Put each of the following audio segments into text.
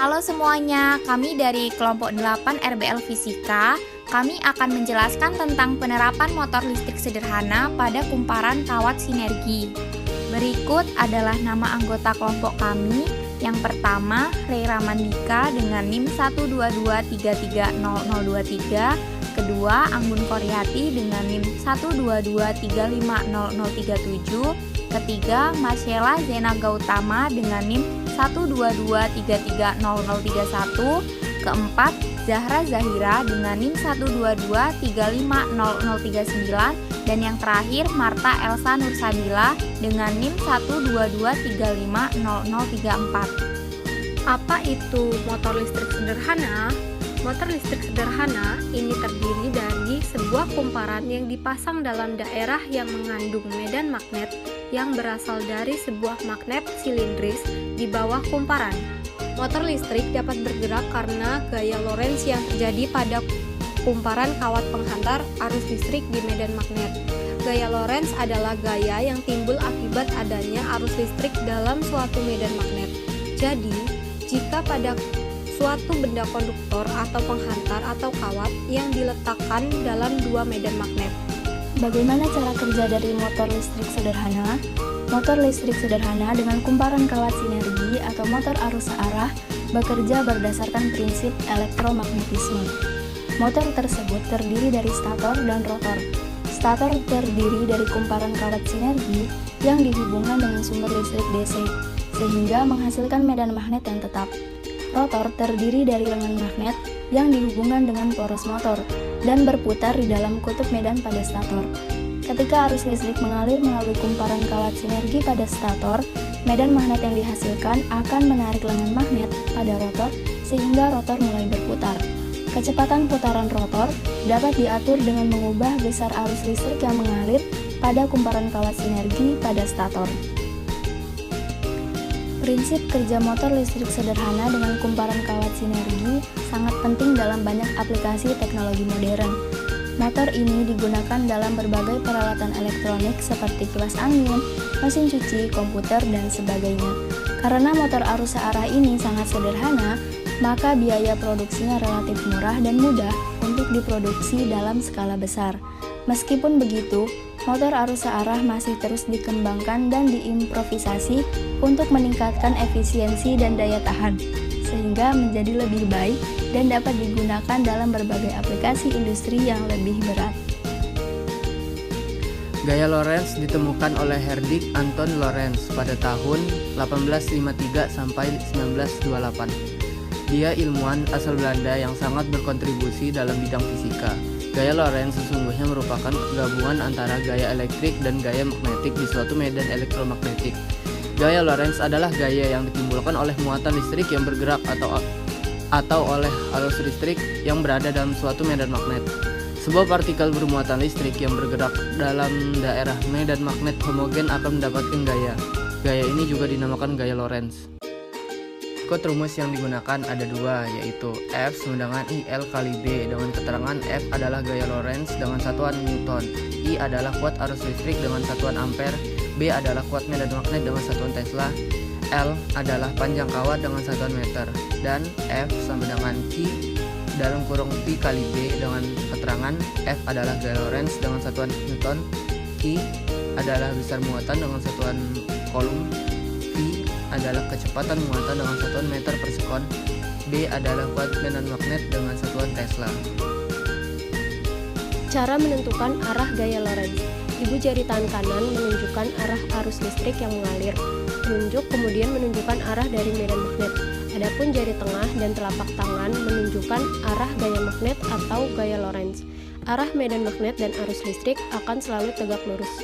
Halo semuanya, kami dari kelompok 8 RBL Fisika. Kami akan menjelaskan tentang penerapan motor listrik sederhana pada kumparan kawat sinergi. Berikut adalah nama anggota kelompok kami. Yang pertama, Rey Ramandika dengan NIM 122330023. Kedua, Anggun Koryati dengan NIM 122350037. Ketiga, Marcella Zena Gautama dengan NIM 122330031. Keempat, Zahra Zahira dengan NIM 122350039. Dan yang terakhir, Marta Elsa Nursabila dengan NIM 122350034. Apa itu motor listrik sederhana? Motor listrik sederhana ini terdiri dari sebuah kumparan yang dipasang dalam daerah yang mengandung medan magnet yang berasal dari sebuah magnet silindris di bawah kumparan. Motor listrik dapat bergerak karena gaya Lorentz yang terjadi pada kumparan kawat penghantar arus listrik di medan magnet. Gaya Lorentz adalah gaya yang timbul akibat adanya arus listrik dalam suatu medan magnet. Jadi, jika pada suatu benda konduktor atau penghantar atau kawat yang diletakkan dalam dua medan magnet. Bagaimana cara kerja dari motor listrik sederhana? Motor listrik sederhana dengan kumparan kawat sinergi atau motor arus searah bekerja berdasarkan prinsip elektromagnetisme. Motor tersebut terdiri dari stator dan rotor. Stator terdiri dari kumparan kawat sinergi yang dihubungkan dengan sumber listrik DC, sehingga menghasilkan medan magnet yang tetap. Rotor terdiri dari lengan magnet yang dihubungkan dengan poros motor dan berputar di dalam kutub medan pada stator. Ketika arus listrik mengalir melalui kumparan kawat sinergi pada stator, medan magnet yang dihasilkan akan menarik lengan magnet pada rotor sehingga rotor mulai berputar. Kecepatan putaran rotor dapat diatur dengan mengubah besar arus listrik yang mengalir pada kumparan kawat sinergi pada stator. Prinsip kerja motor listrik sederhana dengan kumparan kawat sinergi sangat penting dalam banyak aplikasi teknologi modern. Motor ini digunakan dalam berbagai peralatan elektronik seperti kipas angin, mesin cuci, komputer, dan sebagainya. Karena motor arus searah ini sangat sederhana, maka biaya produksinya relatif murah dan mudah untuk diproduksi dalam skala besar. Meskipun begitu, motor arus searah masih terus dikembangkan dan diimprovisasi untuk meningkatkan efisiensi dan daya tahan, sehingga menjadi lebih baik dan dapat digunakan dalam berbagai aplikasi industri yang lebih berat. Gaya Lorentz ditemukan oleh Hendrik Anton Lorentz pada tahun 1853 sampai 1928. Dia ilmuwan asal Belanda yang sangat berkontribusi dalam bidang fisika. Gaya Lorentz sesungguhnya merupakan gabungan antara gaya elektrik dan gaya magnetik di suatu medan elektromagnetik. Gaya Lorentz adalah gaya yang ditimbulkan oleh muatan listrik yang bergerak atau oleh arus listrik yang berada dalam suatu medan magnet. Sebuah partikel bermuatan listrik yang bergerak dalam daerah medan magnet homogen akan mendapatkan gaya. Gaya ini juga dinamakan gaya Lorentz. Berikut rumus yang digunakan ada dua, yaitu F sama dengan IL kali B dengan keterangan F adalah gaya Lorentz dengan satuan Newton, I adalah kuat arus listrik dengan satuan ampere, B adalah kuat medan magnet dengan satuan Tesla, L adalah panjang kawat dengan satuan meter, dan F sama dengan Q dalam kurung P kali B dengan keterangan F adalah gaya Lorentz dengan satuan Newton, Q adalah besar muatan dengan satuan Coulomb, V adalah kecepatan muatan dengan satuan meter per sekon, B adalah kuat medan magnet dengan satuan Tesla. Cara menentukan arah gaya Lorentz. Ibu jari tangan kanan menunjukkan arah arus listrik yang mengalir. Telunjuk kemudian menunjukkan arah dari medan magnet. Adapun jari tengah dan telapak tangan menunjukkan arah gaya magnet atau gaya Lorentz. Arah medan magnet dan arus listrik akan selalu tegak lurus.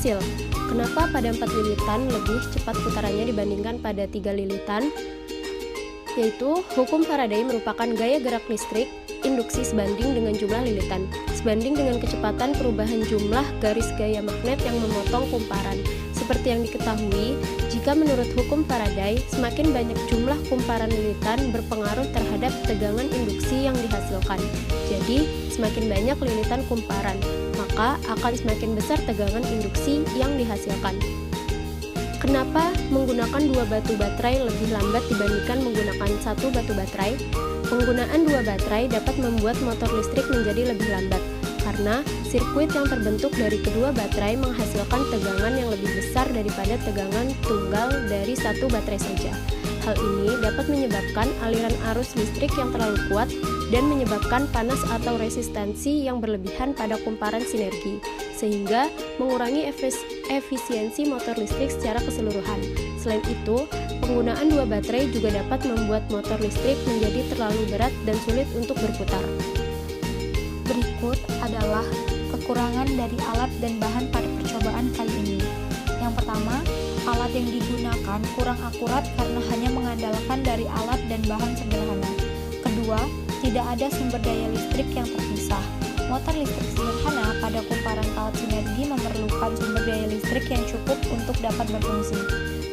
hasil. Kenapa pada 4 lilitan lebih cepat putarannya dibandingkan pada 3 lilitan? Yaitu, hukum Faraday merupakan gaya gerak listrik induksi sebanding dengan jumlah lilitan, sebanding dengan kecepatan perubahan jumlah garis gaya magnet yang memotong kumparan. Seperti yang diketahui, jika menurut hukum Faraday, semakin banyak jumlah kumparan lilitan berpengaruh terhadap tegangan induksi yang dihasilkan. Jadi, semakin banyak lilitan kumparan, maka akan semakin besar tegangan induksi yang dihasilkan. Kenapa menggunakan 2 batu baterai lebih lambat dibandingkan menggunakan 1 batu baterai? Penggunaan 2 baterai dapat membuat motor listrik menjadi lebih lambat, karena sirkuit yang terbentuk dari kedua baterai menghasilkan tegangan yang lebih besar daripada tegangan tunggal dari 1 baterai saja. Hal ini dapat menyebabkan aliran arus listrik yang terlalu kuat dan menyebabkan panas atau resistansi yang berlebihan pada kumparan sinergi, sehingga mengurangi efisiensi motor listrik secara keseluruhan. Selain itu, penggunaan 2 baterai juga dapat membuat motor listrik menjadi terlalu berat dan sulit untuk berputar. Berikut adalah kekurangan dari alat dan bahan pada percobaan kali ini. Yang pertama, alat yang digunakan kurang akurat karena hanya mengandalkan dari alat dan bahan sederhana. Kedua, tidak ada sumber daya listrik yang terpisah. Motor listrik sederhana pada kumparan kawat sinergi memerlukan sumber daya listrik yang cukup untuk dapat berfungsi.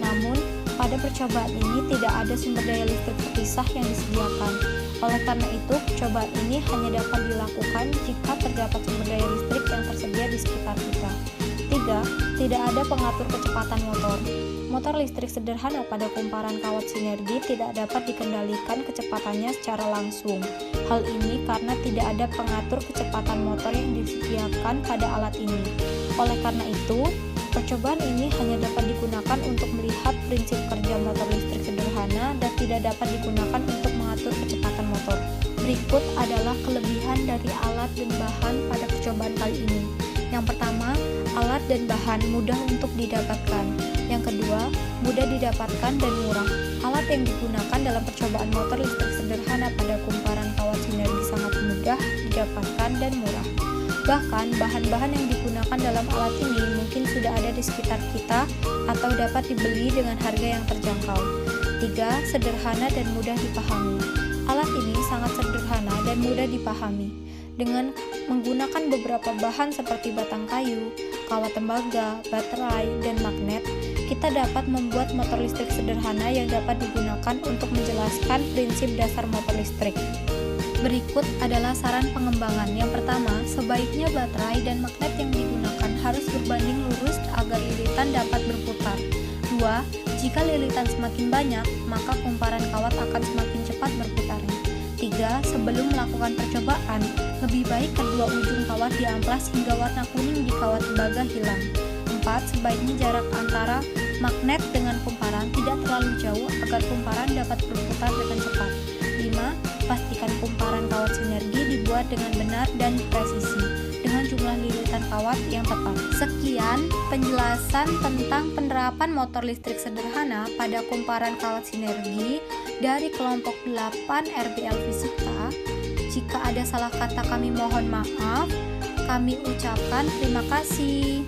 Namun, pada percobaan ini tidak ada sumber daya listrik terpisah yang disediakan. Oleh karena itu, percobaan ini hanya dapat dilakukan jika terdapat sumber daya listrik yang tersedia di sekitar kita. 3. Tidak ada pengatur kecepatan motor. Motor listrik sederhana pada kumparan kawat sinergi tidak dapat dikendalikan kecepatannya secara langsung. Hal ini karena tidak ada pengatur kecepatan motor yang disediakan pada alat ini. Oleh karena itu, percobaan ini hanya dapat digunakan untuk melihat prinsip kerja motor listrik sederhana dan tidak dapat digunakan untuk mengatur kecepatan motor. Berikut adalah kelebihan dari alat dan bahan pada percobaan kali ini. Yang pertama, alat dan bahan mudah untuk didapatkan. Yang kedua, mudah didapatkan dan murah. Alat yang digunakan dalam percobaan motor listrik sederhana pada kumparan kawat sinergi sangat mudah didapatkan dan murah. Bahkan, bahan-bahan yang digunakan dalam alat ini mungkin sudah ada di sekitar kita atau dapat dibeli dengan harga yang terjangkau. 3. Sederhana dan mudah dipahami. Alat ini sangat sederhana dan mudah dipahami. Dengan menggunakan beberapa bahan seperti batang kayu, kawat tembaga, baterai, dan magnet, kita dapat membuat motor listrik sederhana yang dapat digunakan untuk menjelaskan prinsip dasar motor listrik. Berikut adalah saran pengembangan. Yang pertama, sebaiknya baterai dan magnet yang digunakan harus berbanding lurus agar lilitan dapat berputar. 2. Jika lilitan semakin banyak, maka kumparan kawat akan semakin cepat berputarnya. 3. Sebelum melakukan percobaan, lebih baik kedua ujung kawat diamplas hingga warna kuning di kawat tembaga hilang. 4. Sebaiknya jarak antara magnet dengan kumparan tidak terlalu jauh agar kumparan dapat berputar dengan cepat. 5. Pastikan kumparan kawat sinergi dibuat dengan benar dan presisi dengan jumlah lilitan kawat yang tepat. Sekian penjelasan tentang penerapan motor listrik sederhana pada kumparan kawat sinergi dari kelompok 8 RBL Fisika. Jika ada salah kata kami mohon maaf. Kami ucapkan terima kasih.